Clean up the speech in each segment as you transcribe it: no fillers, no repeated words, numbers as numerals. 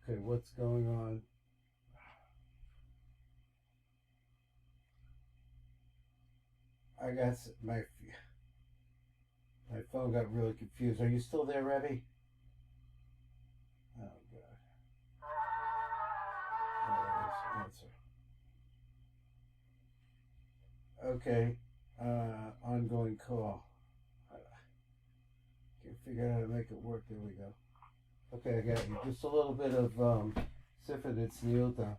Okay, what's going on? I got my phone got really confused. Are you still there, Rebbe? Oh God! Answer. Okay, ongoing call. I can't figure out how to make it work. There we go. Okay, I got you. Just a little bit of Sifra D'tzniuta.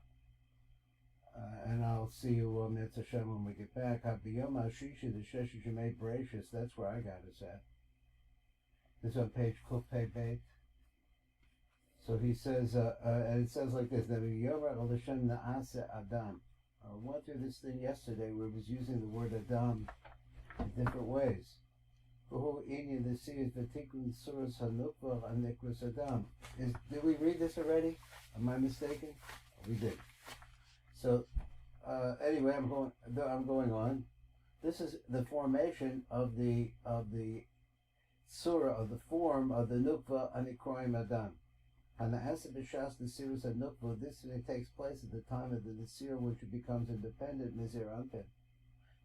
And I'll see you Mitzvah Hashem when we get back. Habiyom Ashishi, the Sheshi Shemay Bereshis. That's where I got us at. This is on page Kufpei Beit. So he says, and it says like this: Yomer Elishem Naase Adam. I went through this thing yesterday where it was using the word Adam in different ways. Did we read this already? Am I mistaken? We did. So anyway, I'm going on. This is the formation of the surah, of the form of the nukva anikroim adam. And the asad b'shas the series of nukva. This takes place at the time of the nesir, which it becomes independent mizir anpin.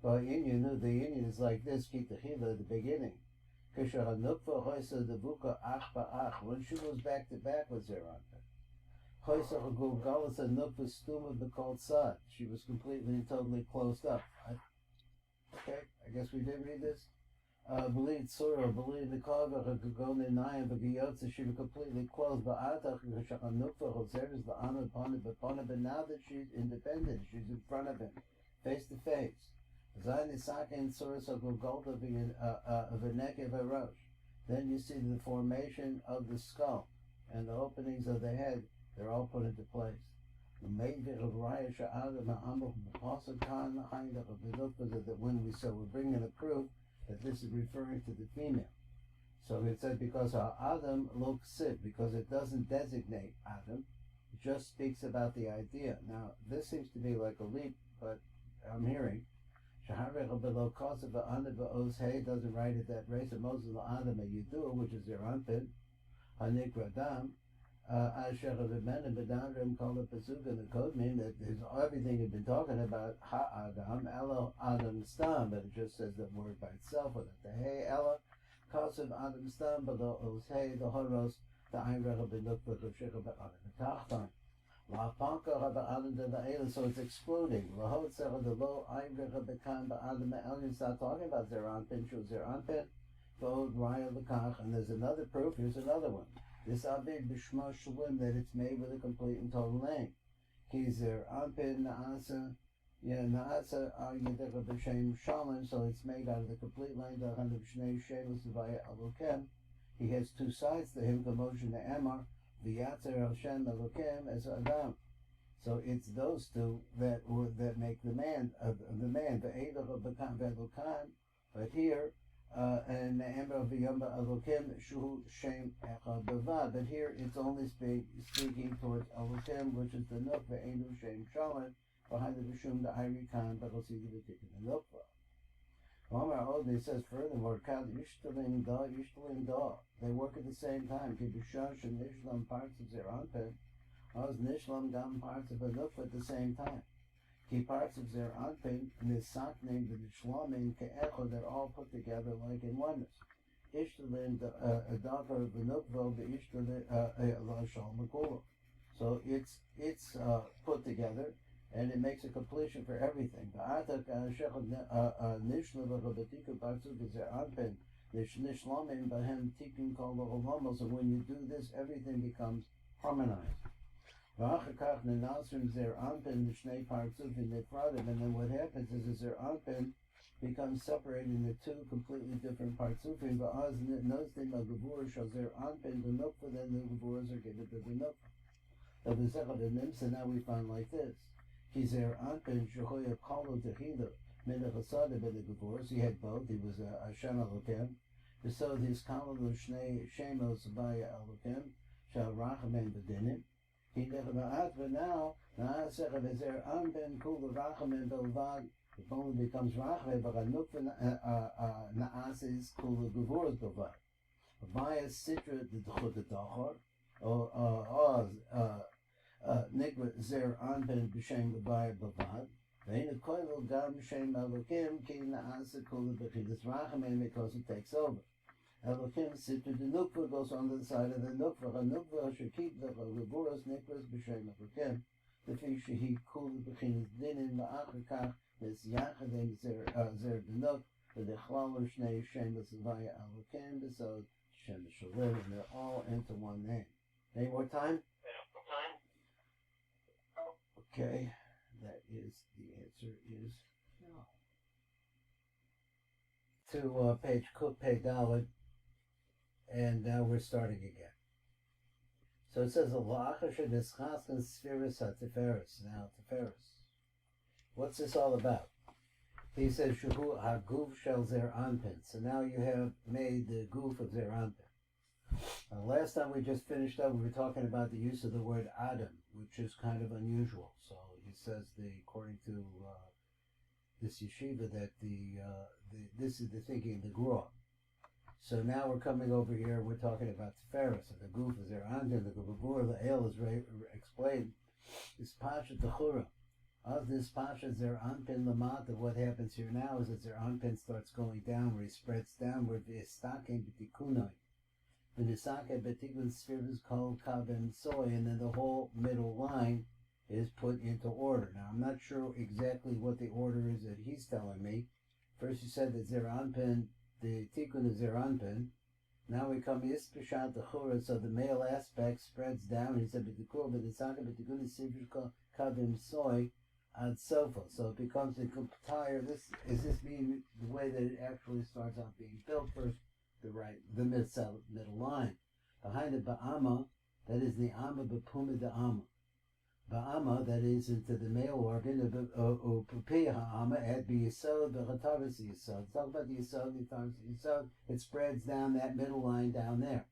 But the union is like this: kitachila at the beginning. Kisha nukva hoisa devuka ach ba'ach. When she goes back to back with zir anpin. She was completely and totally closed up. Okay, I guess we did read this. Believed surah, believed the kavach, gagone nayim, bagiyotza. She was completely closed. But now that she's independent, she's in front of him, face to face. Then you see the formation of the skull and the openings of the head. They're all put into place. That when we're bringing a proof that this is referring to the female. So it said because Adam looks sick, because it doesn't designate Adam, it just speaks about the idea. Now this seems to be like a leap, but I'm hearing doesn't write it that race of Moses Adam Yidu, which is their anpin, Hanikradam. Called the pasuk in the code mean that everything had been talking about ha-adam, elo adam stam, but it just says the word by itself without the hey, elo, kasev adam stam, but the hey, the horos, the ein rechel benukvah, the shechel be'adam betachtan. La panka ha-ba'adam de ba'ela, so it's excluding. La hot sechel de lo ein rechel be'kan ba'adam be'elin, it's not talking about zeranpin, shu zeranpin, v'od raya l'kach, and there's another proof, here's another one. This abid b'shma shulim, that it's made with a complete and total name. Kizer anpin naasa, naasa yedeka b'shem shalom, so it's made out of the complete name. The hand of shnei shelos v'aya elokem. He has two sides to him. The motion the emar v'yatzer Hashem elokem as Adam. So it's those two that make the man of the man. The eloka b'kan v'elokan, but here. And Amber V'Yomba Elokim Shu Shem Echad Bavad, but here it's only speaking towards Elokim, which is the Nukva Enu Shem Shalom behind the Vishum the Iri Khan, but we'll see the particular Nukva. Omar Odni says furthermore, Kad Yishtalim Da Yishtalim Da, they work at the same time. Kibushash and Nishlam parts of their anpin, as Nishlam Gam parts of a Nukva at the same time. Key parts of their anpin, nisak named the Shlamin Ke'echo, they're all put together like in oneness. Ishtalin, the Adakar, the Nukvo, the Ishtalin, La Shalmakula. So it's put together and it makes a completion for everything. The Atak Shechad Nishlav Rabatika Batsuk is their anpin, Nishlamin Bahem Tikin Kol Olamos, and when you do this, everything becomes harmonized. And then what happens is their anpin becomes separated into two completely different partsufim. But as knows them a gevura shows their anpin the nukva, then the gevuras are given to the nukva. The nimsa now we find like this: Kizer anpin shechoya kalu tehila menachasada by the gevuras. He had both. He was a Hashem Elokim. So his kalu shnei shemos by Elokim shall rachamim b'dinim. But now, it only becomes Rachme, but Nukva Naas is Kula Gevuras Bilvad. Via Sitra the Chutadachar, or zer anpin b'shem lebayah bavad. Ve'in koil gam b'shem elokim ki na'asa kula b'chidas rachamim because it takes over. Elokim Sifra D'tzniuta goes on the side of the nukva. A nukva should keep the levuras nikras b'shem elokim. The fish he kula b'chidas dinin ma'achar kach is yachadin zer D'tzniuta. The Dechlal Shnei Shemus via Elokim Yesod Shem Shalim, and they're all into one name. Any more time? Okay, that is the answer is no. To page Pei Dalet, and now we're starting again. So it says La'achasha Nischaskan Spheris HaTiferes. Now Tiferes. What's this all about? He says, Shuhu haguf shel zer anpin. So now you have made the goof of zer anpin. Last time we just finished up, we were talking about the use of the word Adam, which is kind of unusual. So he says, according to this yeshiva, that this is the thinking of the Gruah. So now we're coming over here, we're talking about Tiferes, and the goof of zer anpin, the Gubur, the El is explained, is Pasha Techura. Of this Pasha Zer Anpin Lamata, what happens here now is that Zer Anpin starts going downward, he spreads downward, V'istake B'tikunoi. V'nisake B'tikun Spheres Kol Kabem Soy, and then the whole middle line is put into order. Now, I'm not sure exactly what the order is that he's telling me. First he said that Zer Anpin, the Tikun of Zer Anpin. Now we come Yispeshat the Chura, so the male aspect spreads down. He said B'tikur, V'nisake B'tikun Spheres Kol Kabem Soy. Ad sofa, so it becomes a entire. This being the way that it actually starts out being built. First, the middle line behind it, ba'ama, that is the amma b'puma de amma. Ba'ama, that is into the male organ. U'pupi ha'ama at b'yesod b'chatavis yesod. Talk about the yesod. It spreads down that middle line down there.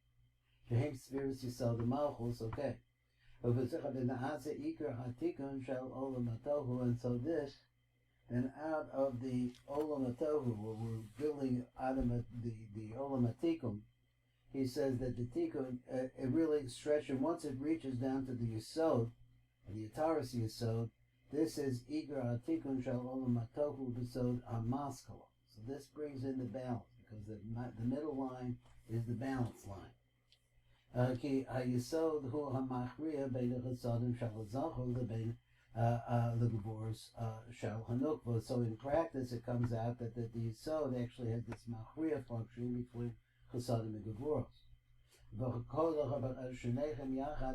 Shehem spheres yesod the malchus. Okay. And so this, and out of the Olam HaTohu, where we're building out of the Olam HaTikun, he says that the Tikun, it really stretches, and once it reaches down to the Yesod, the Ataris Yesod, this is Iker HaTikun Shal Olam HaTohu B'Sod HaMaskala. So this brings in the balance, because the middle line is the balance line. Ki hayesod hu hamachriya bein chesadim shel hazachol lebein legevurs shel hanukva. So in practice, it comes out that the yesod actually has this machriya function between chesadim and gevuros.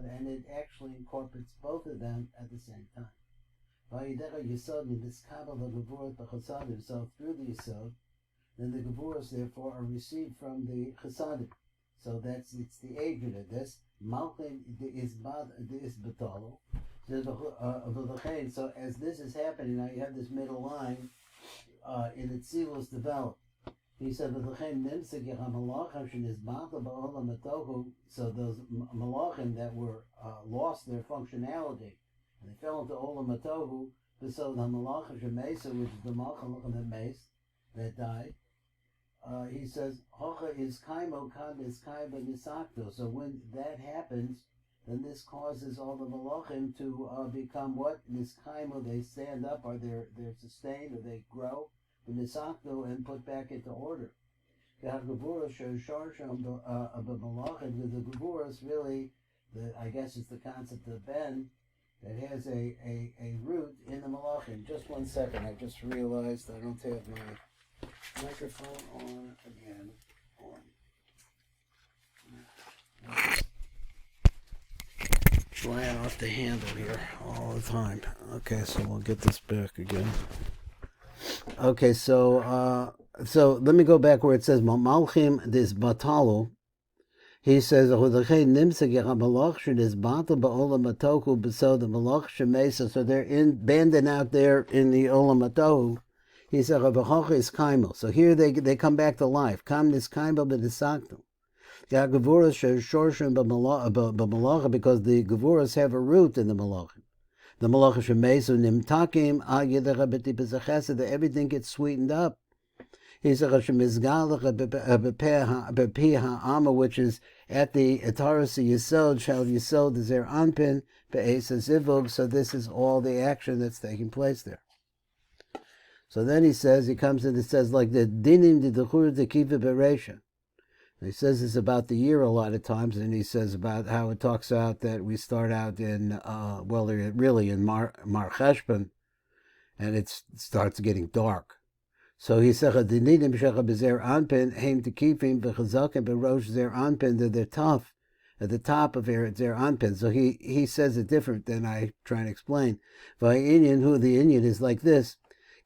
And it actually incorporates both of them at the same time. So through the yesod, then the gevuros therefore are received from the chesadim. So it's the agent of this. Malchim is betalo. So as this is happening, now you have this middle line in its seals developed. He said, so those malachim that were lost their functionality, and they fell into Olam HaTohu, so the malachim shemesa, which is the malachim that died. He says, Hocha is kaimo kan is kaiba nisakto. So when that happens, then this causes all the malachim to become what? Niskaimo, they stand up, or they're sustained, or they grow, nisakto, and put back into order. The Gevuras shows sharsham of the malachim. The Gevuras really, I guess it's the concept of ben that has a root in the malachim. Just 1 second, I just realized I don't have my microphone on again. Flying off the handle here all the time. Okay, so we'll get this back again. Okay, so let me go back where it says Malchim this Batalo. He says so they're banded out there in the Olam HaTohu. He said, is kaimo. So here they come back to life. Kam nis kaimo b'nisakto. Gevuras shows shorshim b'malacha, because the gevuras have a root in the malachim. The malachim shemesu nimtakim al yedecha b'tipus chesed, that everything gets sweetened up. He said, shemizgalach b'peh ha'ama, which is at the Ataras Yesod, Shal Yesod Zer Anpin, Be'esa Zivug, so this is all the action that's taking place there. So then he comes in and says, like the Dinim de Dechur de Kiva Beresha. He says this about the year a lot of times, and he says about how it talks out that we start out in, really in Mar Cheshbon, and it starts getting dark. So he said, "Dinidim shecha bezer anpin heim tekifim v'chazakim berosh zer anpin." They're tough at the top of zer anpin. So he says it different than I try and explain. V'ha'inyan, who the Inyan is like this.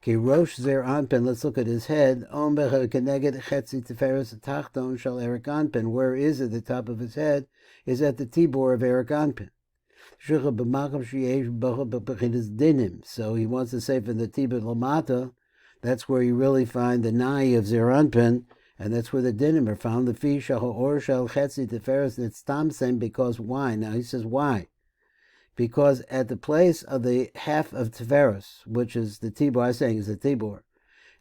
Ki rosh zer anpin. Let's look at his head. Om becha keneged chetzi teferes tachton shal erik anpin. Where is it? The top of his head is at the tibor of erik anpin. Shecha b'makam sheyesh b'cha b'pechinas dinim. So he wants to say from the tibor lamata. That's where you really find the nai of Zer Anpin, and that's where the dinim are found. The fi shal or shal chetzi teferes nitztamsem, because why? Now he says why? Because at the place of the half of teferes, which is the tibor, I'm saying is the tibor,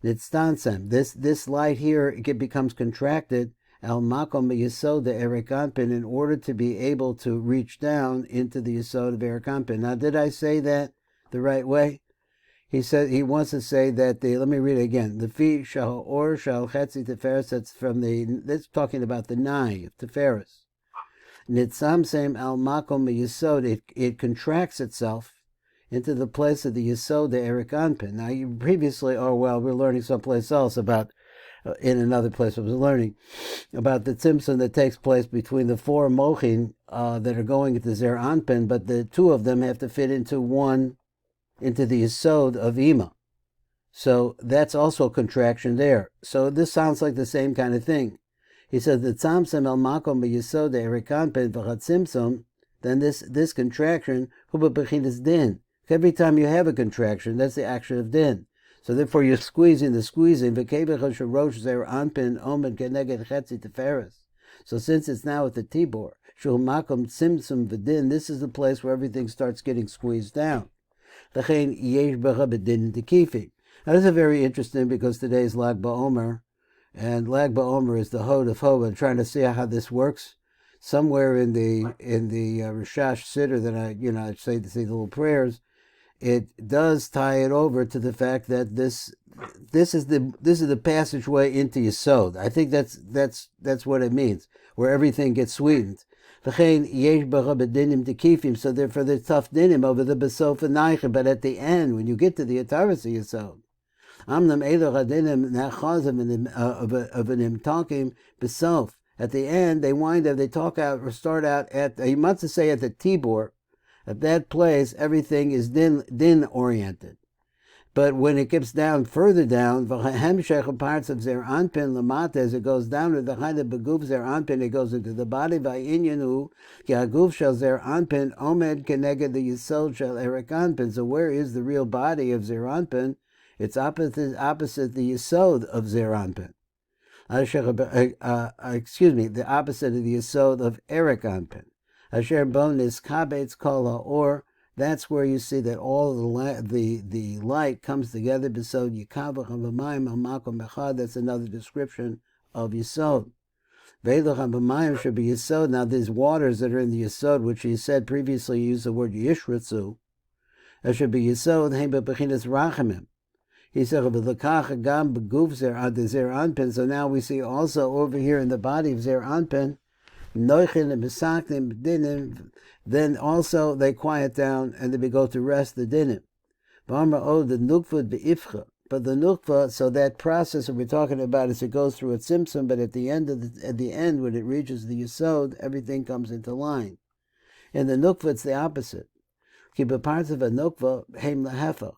nitztamsem. This light here, it becomes contracted al makom yesod de erik anpin, in order to be able to reach down into the yesod of erik anpin. Now, did I say that the right way? He said he wants to say that let me read it again. The fi shal or shal chetzi teferes. That's talking about the nai of teferes. Nitzamsem al makom yesod. It contracts itself into the place of the yesod the erik anpin. Now you previously, we're learning someplace else about. In another place, I was learning about the tzimtzum that takes place between the four mochin that are going into zer anpin, but the two of them have to fit into the yesod of Ima. So that's also a contraction there. So this sounds like the same kind of thing. He says the tzamsem el makom b'yesod erik anpin v'chatzimtzum. Then this contraction huba b'chinas din. Every time you have a contraction, that's the action of din. So therefore you're squeezing. V'kevecha sherosh zer anpin omed keneged chetzi teferes. So since it's now at the tibor, shul makom tzimtzum v'din, this is the place where everything starts getting squeezed down. Now this is very interesting because today is Lag BaOmer, and Lag BaOmer is the Hod of Hod. I'm trying to see how this works. Somewhere in the Rishash Siddur that I say the little prayers, it does tie it over to the fact that this is the passageway into Yesod. I think that's what it means, where everything gets sweetened. So therefore the tough dinim over the besof and naiche, but at the end, when you get to the ataras yesod, of an imtakim besof, at the end they start out at, you must say at the tibor, at that place everything is din oriented. But when it gets down further down, parts of zer anpin lamata, as it goes down to the height of beguf zer anpin, it goes into the body by inyanu ki haguf shel zer anpin omed keneged the yesod shel erik anpin. So where is the real body of zer anpin? It's opposite the yesod of zer anpin. The opposite of the yesod of erik anpin. Asher bon is kabetz kol ha'or. That's where you see that all the light comes together. Besod yikavach v'mayim al makom echad. That's another description of Yesod. Ve'elach v'mayim should be Yesod. Now there's waters that are in the Yesod, which he said previously. He used the word yishritzu. That should be Yesod. Hein bebechinas rachamim. He said v'lekach gam beguf zer anpin. So now we see also over here in the body of zer anpin. Noichin and besaknim dinim. Then also they quiet down and they go to rest the dinim. The nukva be'ifcha. But the nukva, so that process that we're talking about is it goes through a tzimtzum, but at the end when it reaches the yesod, everything comes into line. In the nukva, it's the opposite. Keep parts of a nukva heim lahefach.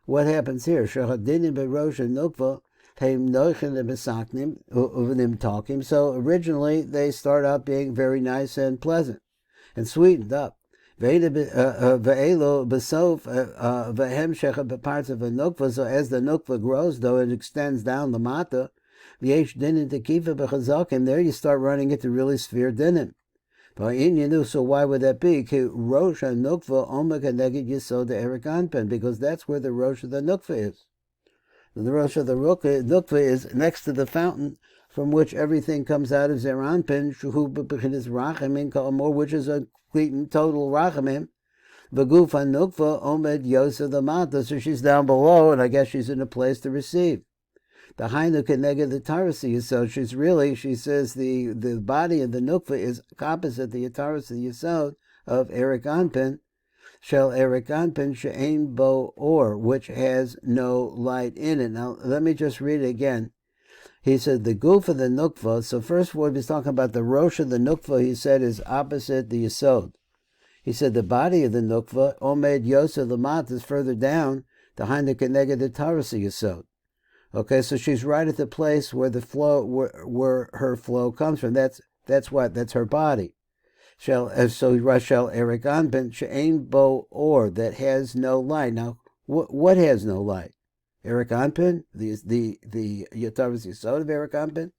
What happens here? Shachadinim berosh and nukva heim noichin and besaknim uvenim talking. So originally they start out being very nice and pleasant and sweetened up. Ve'elo besof v'hemshech parts of a nukva. So as the nukva grows, though it extends down the mata, v'yesh dinin tekifa b'chazakim. There you start running into really severe dinim. So why would that be? Rosh nukva omek neged yesod erik anpin, because that's where the rosh of the nukva is. The rosh of the nukva is next to the fountain from which everything comes out of Zer Anpin, Shuhu B'Bechinas Rachamim Ka'amor, which is a complete and total Rachamim. V'Guf HaNukva Omed Yosef Lamata, so she's down below, and I guess she's in a place to receive. The Hainu Keneged the Tarasi, so she's really, she says the body of the Nukva is opposite the Tarasi Yesod of Erik Anpin, Shel Erik Anpin She'ein Bo Or, which has no light in it. Now, let me just read it again. He said the Guf of the Nukva, so first what he's talking about, the Rosh of the Nukva, he said, is opposite the Yesod. He said the body of the Nukva, Omed Yosef Lamat, is further down, the Hainu Keneged the Tarasi Yesod. Okay, so she's right at the place where the flow, where her flow comes from. That's what? That's her body. So Rachel Erik Anpin She'ein Bo Or, that has no light. Now, what has no light? Erik Anpin, the Yataras Yesod of Erik Anpin,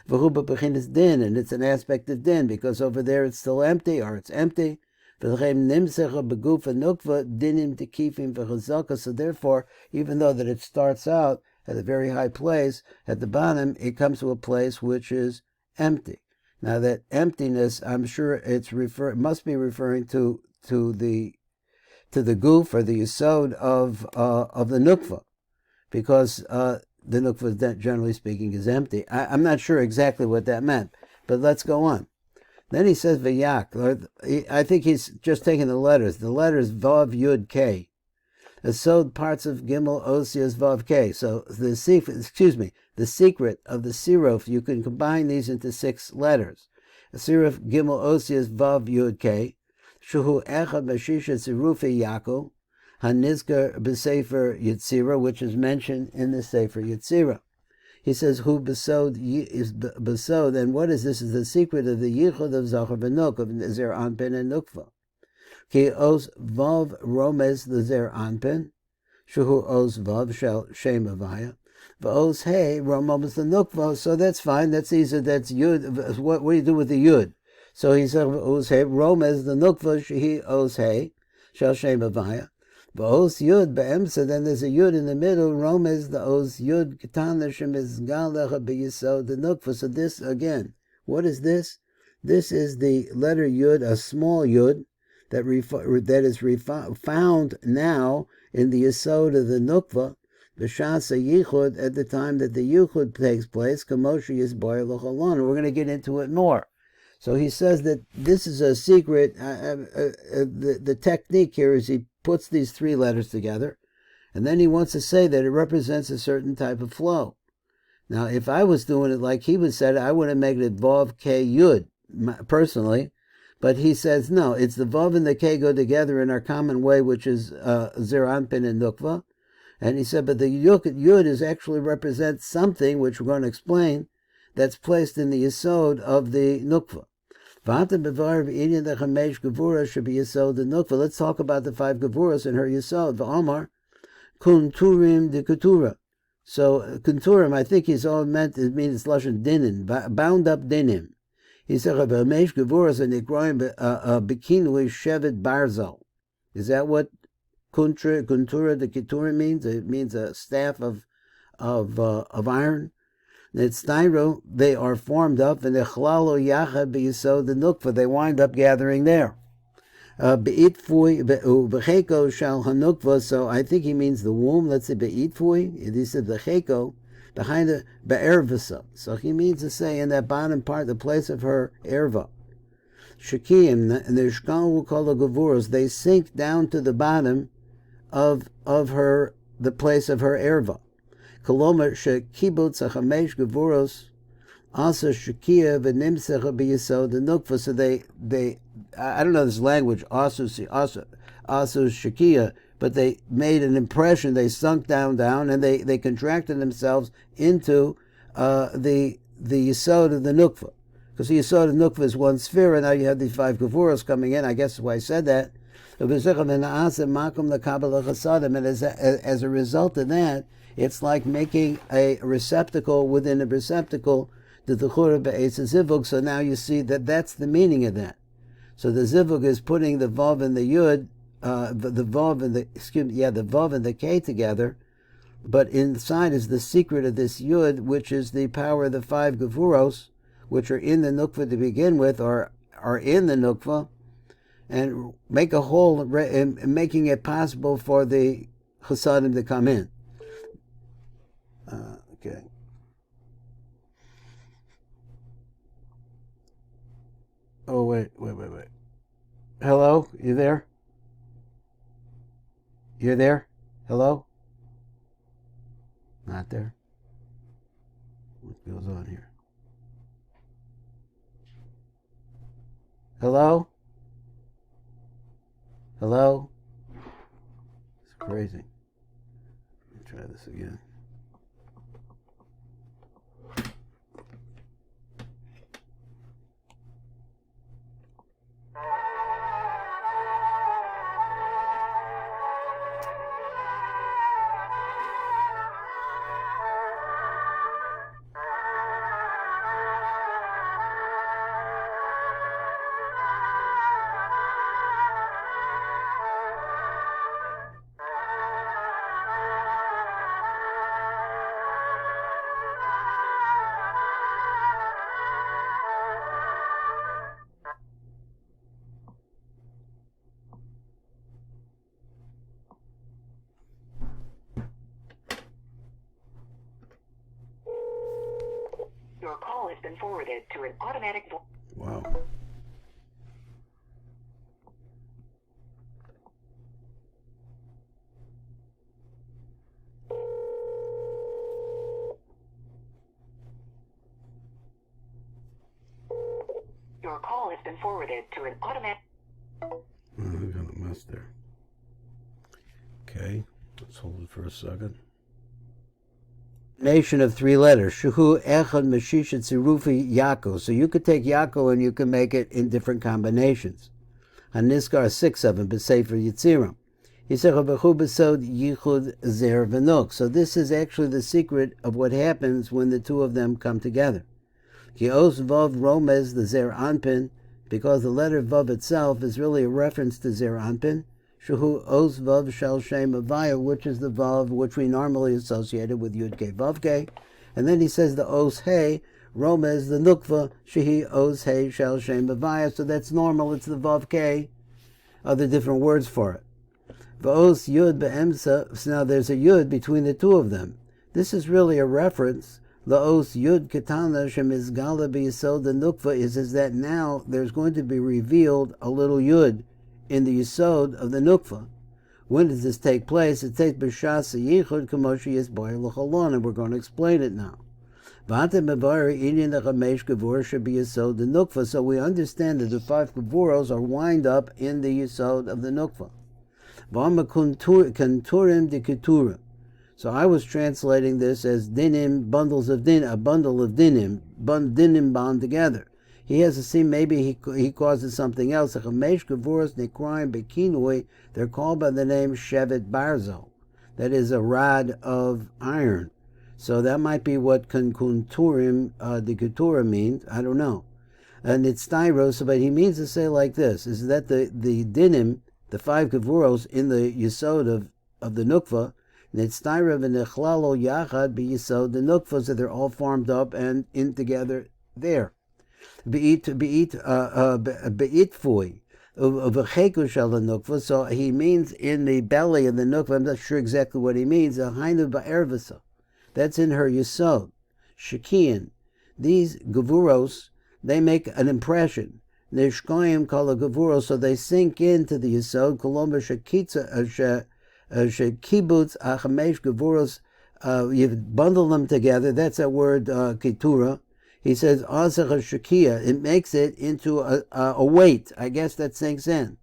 V'hu B'Bechinas Din, and it's an aspect of Din because over there it's still empty, or it's empty. V'Lechem Nimsecha B'Guf HaNukva Dinim Tekifim V'Chazaka. So therefore, even though that it starts out at a very high place, at the bottom it comes to a place which is empty. Now that emptiness, I'm sure must be referring to the Guf or the Yesod of the Nukva, because the Nukva, generally speaking, is empty. I'm not sure exactly what that meant, but let's go on. Then he says V'yak. I think he's just taking the letters. The letters Vav Yud K. Yesod parts of Gimel Osias Vav K. So the secret of the Siruf, you can combine these into 6 letters. Siruf Gimel Osias Vav Yud K. Shuhu Echad Mashisha Sirufi Yaakov. Hanizker B'Sefer Yetzira, which is mentioned in the Sefer Yetzira. He says, Hu Besod is Besod, and what is this? Is the secret of the yichud of Zachar V'Nuk, of Zer Anpin and Nukva. Ki Os Vav Romes the Zer Anpin, Shuhu Os Vav Shel Shem Avaya, V'Os Hey Romes the Nukva, so that's fine, that's easy, that's Yud. What do you do with the Yud? So he said, Os Hey Romes the Nukva, Shehi Os Hey, Shel Shem Avaya. V'os Yud be'emsa, then there's a Yud in the middle, Romes the Os Yud Ketana Shemizgalecha B'Yesod the Nukva. So this, again, what is this? This is the letter Yud, a small Yud, that is found now in the Yesod of the Nukva, B'Shasa Yichud, at the time that the Yichud takes place, Kamoshi Yisboy L'Cholon. We're going to get into it more. So he says that this is a secret. The technique here is he puts these 3 letters together, and then he wants to say that it represents a certain type of flow. Now, if I was doing it like he would say, I would have made it Vav K Yud, personally, but he says, no, it's the Vav and the K go together in our common way, which is Zer Anpin and Nukva. And he said, but the Yud is actually represents something, which we're going to explain, that's placed in the Yesod of the Nukva. Let's talk about the 5 Gevuras in her Yesod. V'Amar, Kunturim de Ketura. So, Kunturim, I think he's all meant, it means Lashon Dinin, bound up Dinim. He said, V'Amesh Gevuras and Nikroim Bekinui Shevet Barzal. Is that what Kuntura de Ketura means? It means a staff of iron. Netznairo, they are formed up, and Echlalo Yachad B'Yesod the Nukva, they wind up gathering there. Be'itfui B'Cheko Shal HaNukva, so I think he means the womb. Let's say Be'itfui. He said B'Cheko, behind the Be'ervasa. So he means to say in that bottom part, the place of her erva. Shekiim, and the Shkal will call the Gevuras, they sink down to the bottom of her, the place of her erva. Kolomer shekibutz achamesh gevuros asa shekia v'nimsecha b'yesod the nukva. So they I don't know this language asu shekia, but they made an impression. They sunk down, and they contracted themselves into the yesod of the nukva, because the yesod of nukva is one sphere, and now you have these 5 gevuros coming in. I guess that's why I said that. And as a result of that, it's like making a receptacle within a receptacle, the Techura Be'ez Zivug. So now you see that that's the meaning of that. So the Zivug is putting the Vav and the Yud, the Vav and the K together, but inside is the secret of this yud, which is the power of the 5 gevuros, which are in the nukva to begin with, or are in the nukva, and make a hole, making it possible for the chasadim to come in. Okay. Oh, wait. Hello? You there? You're there? Hello? Not there? What goes on here? Hello? Hello? It's crazy. Let me try this again. Your call has been forwarded to an automatic voice. Wow. Your call has been forwarded to an automatic. Oh, I got a mess there. Okay, let's hold it for a second. Nation of 3 letters. Shuhu echad meshisha tzirufi yako. So you could take yako and you can make it in different combinations. Haniskar 6 of them, b'sefer Yitzirim. He said, yichud zer v'nuk. So this is actually the secret of what happens when the 2 of them come together. Ki os vav romez, the zer anpin, because the letter vav itself is really a reference to zer anpin. Shuhu os vav shel shem avaya, which is the vav which we normally associated with yud ke vav ke. And then he says the os hey, romez, the nukva, shehi os hey shel shem avaya. So that's normal, it's the vav ke, other different words for it. V'os yud be'emsa, so now there's a yud between the 2 of them. This is really a reference. La'os yud ketana shemizgala b'yesod the nukva is that now there's going to be revealed a little yud in the yesod of the nukva. When does this take place? It takes b'shas yichud kamoshi yisboy l'cholon, and we're going to explain it now. V'atem mevari inyan the chamesh gevur should be yesod the nukva. So we understand that the 5 gevuros are wind up in the yesod of the nukva. V'ama kanturim de keturim. So I was translating this as dinim, bundles of din, a bundle of dinim, dinim bound together. He has to see maybe he causes something else. They're called by the name shevet barzel. That is a rod of iron. So that might be what kunturim, the ketura means. I don't know. And it's styros, but he means to say like this, is that the dinim, the 5 gevuros in the yesod of the nukva, Netztayra v'nechlalo yachad b'yesod the nukva, so they're all formed up and in together there. Be'it fui v'cheku shel nukva. So he means in the belly of the nukva. I'm not sure exactly what he means. Hainu ba'ervasa. That's in her yesod. Shekian. These gevuros, they make an impression. Neshkoyim kol gevuros, so they sink into the yesod. Kolomba shekitza kibbutz achamesh gevuros, you bundle them together. That's that word ketura. He says asach shakia. It makes it into a weight. I guess that sinks in.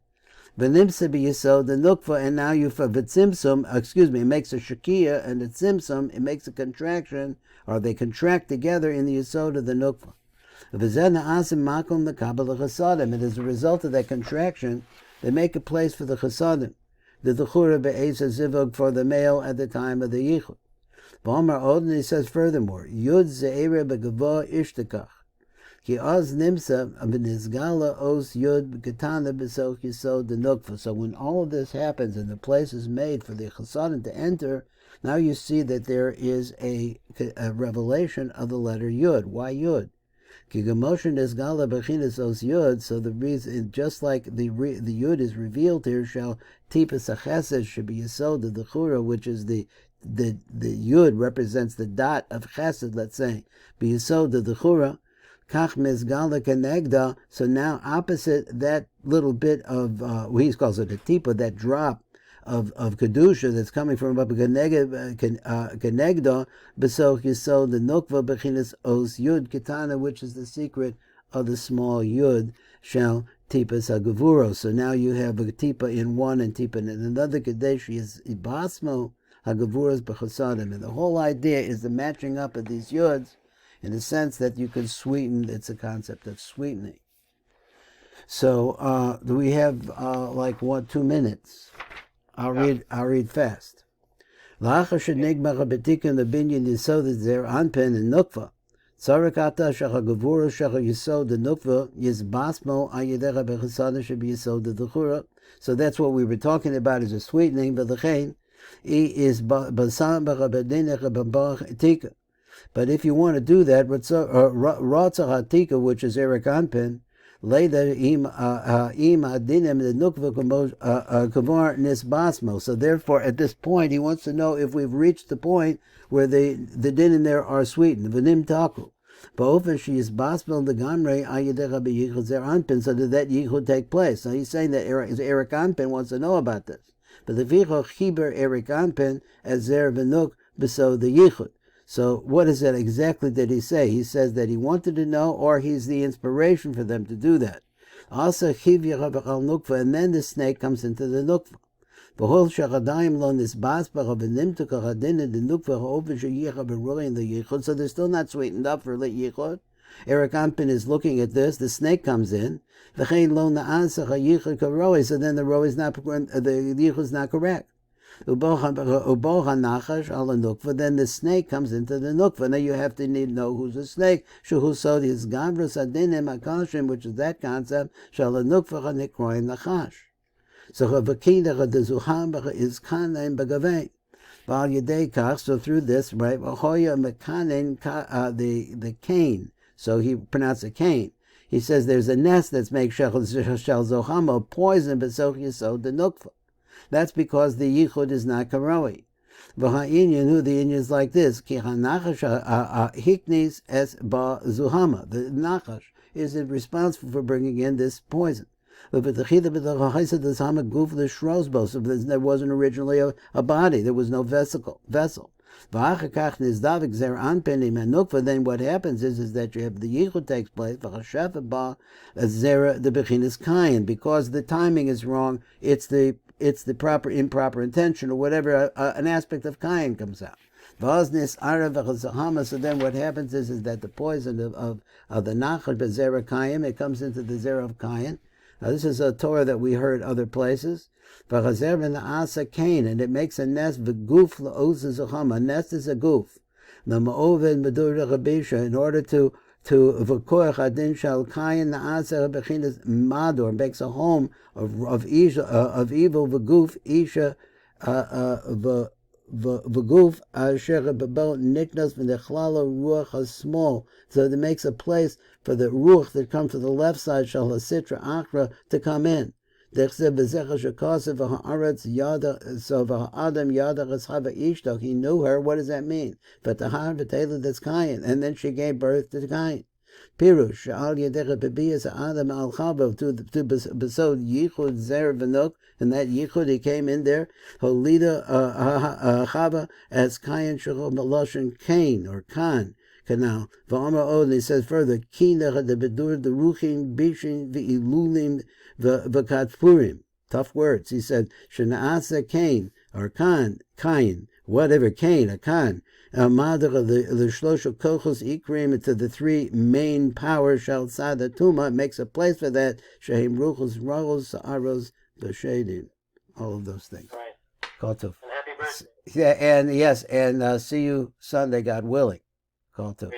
V'nimsa b'yesod the nukva, and now you for v'tzimsum. It makes a shakia, and the tzimsum, it makes a contraction, or they contract together in the yesod of the nukva. V'zeh na'asim makom the kabbalah chasadim, and as a result of that contraction, they make a place for the chasadim. The Dechura be'esa zivug for the male at the time of the yichud. V'omar od, and he says furthermore, Yud ze'ere be'gavo ishtekach. Ki oz nimsa v'nizgala os yud katana b'soch yesod denukva. So when all of this happens and the place is made for the chesadim to enter, now you see that there is a revelation of the letter yud. Why yud? Ki gemoshen nizgala b'chinas os yud. So the reason, just like the yud is revealed here, shall tipas achesed should be yesod the chura, which is the yud represents the dot of chesed. Let's say be yesod the chura. Kach mizgala kenegda. So now opposite that little bit of he calls it a tipa, that drop of kedusha that's coming from above kenegda besoch yisod the nukva bechinas os yud ketana, which is the secret of the small yud shall tipas hagavuro. So now you have a tipa in one and tipa in another. Kadeshi is ibasmo hagavuras bechasadim, and the whole idea is the matching up of these yuds, in the sense that you can sweeten. It's a concept of sweetening. So do we have like 2 minutes? I'll read fast. La'achar shenigmar betikin lebinyan yesod zer anpen and nukva. Tzarakata shecha gevura shecha yesod the nukva yizbasmo ayedecha bechasada shebi yesod the chura. So that's what we were talking about as a sweetening. But the chain is basam b'chabedinecha b'barach tika. But if you want to do that, Ratzah Hatika, which is Eric Anpin, later im adinim the nukva kavar nisbasmo. So therefore, at this point, he wants to know if we've reached the point where the din in there are sweetened. V'nim taku. Ba'ofen she is basmo the gamrei ayedecha beyichud zer anpin. So did that yichud take place? So he's saying that Eric Anpin wants to know about this. But the vicho chiber Eric Anpin as zer v'nuk beso the yichud. So what is that exactly that he say? He says that he wanted to know, or he's the inspiration for them to do that. Also, nukva, and then the snake comes into the nukva. So they're still not sweetened up for yichud. Eric Ampin is looking at this. The snake comes in. So then the row is not, the yichud is not correct. Then the snake comes into the nukva. Now you have to know who's a snake. Which is that concept. So is kanen bagavei. So through this, right? The cane. So he pronounced it cane. He says there's a nest that's make shel zohama poison, but so yesod the nukva. That's because the yichud is not karoi. V'ha'inyan, who the inyan is like this: ki ha'nachash hiknis es ba zuhama. The nachash is responsible for bringing in this poison. So there wasn't originally a body. There was no vessel. Then what happens is that you have the yichud takes place, because the timing is wrong. It's the improper intention, or whatever, an aspect of kain comes out. So then what happens is that the poison of the nachal bezera kain, it comes into the zera of kain. Now this is a Torah that we heard other places. And it makes a nest. A nest is a goof. In order to mador, makes a home of evil. V'guf isha v'guf asher bebel niknas v'nechlala ruach hasmol. So it makes a place for the ruach that comes to the left side shall hasitra akra to come in. So he knew her. What does that mean? But the v'tela that's Kain, and then she gave birth to Kain. Pirush al yedecha bebias Adam al chava to besod yichud zer v'nuk, and that yichud he came in there. Holida chava as Kain shechol meloshin Cain or Kan. Canal. V'amar od, he says further, Kinecha the bedur the ruchim bishin v'ilulim v'katfurim. Tough words. He said, Shanaasa Cain, or Kain, whatever, Cain, a Kan. Madara the shlosha kochos ikrim, to the three main powers shall sada tuma, makes a place for that. Shahim ruchos ragos sa'aros b'shedim. All of those things. Right. Kotov. And happy birthday. Yeah, and yes, and see you Sunday, God willing. Kotov.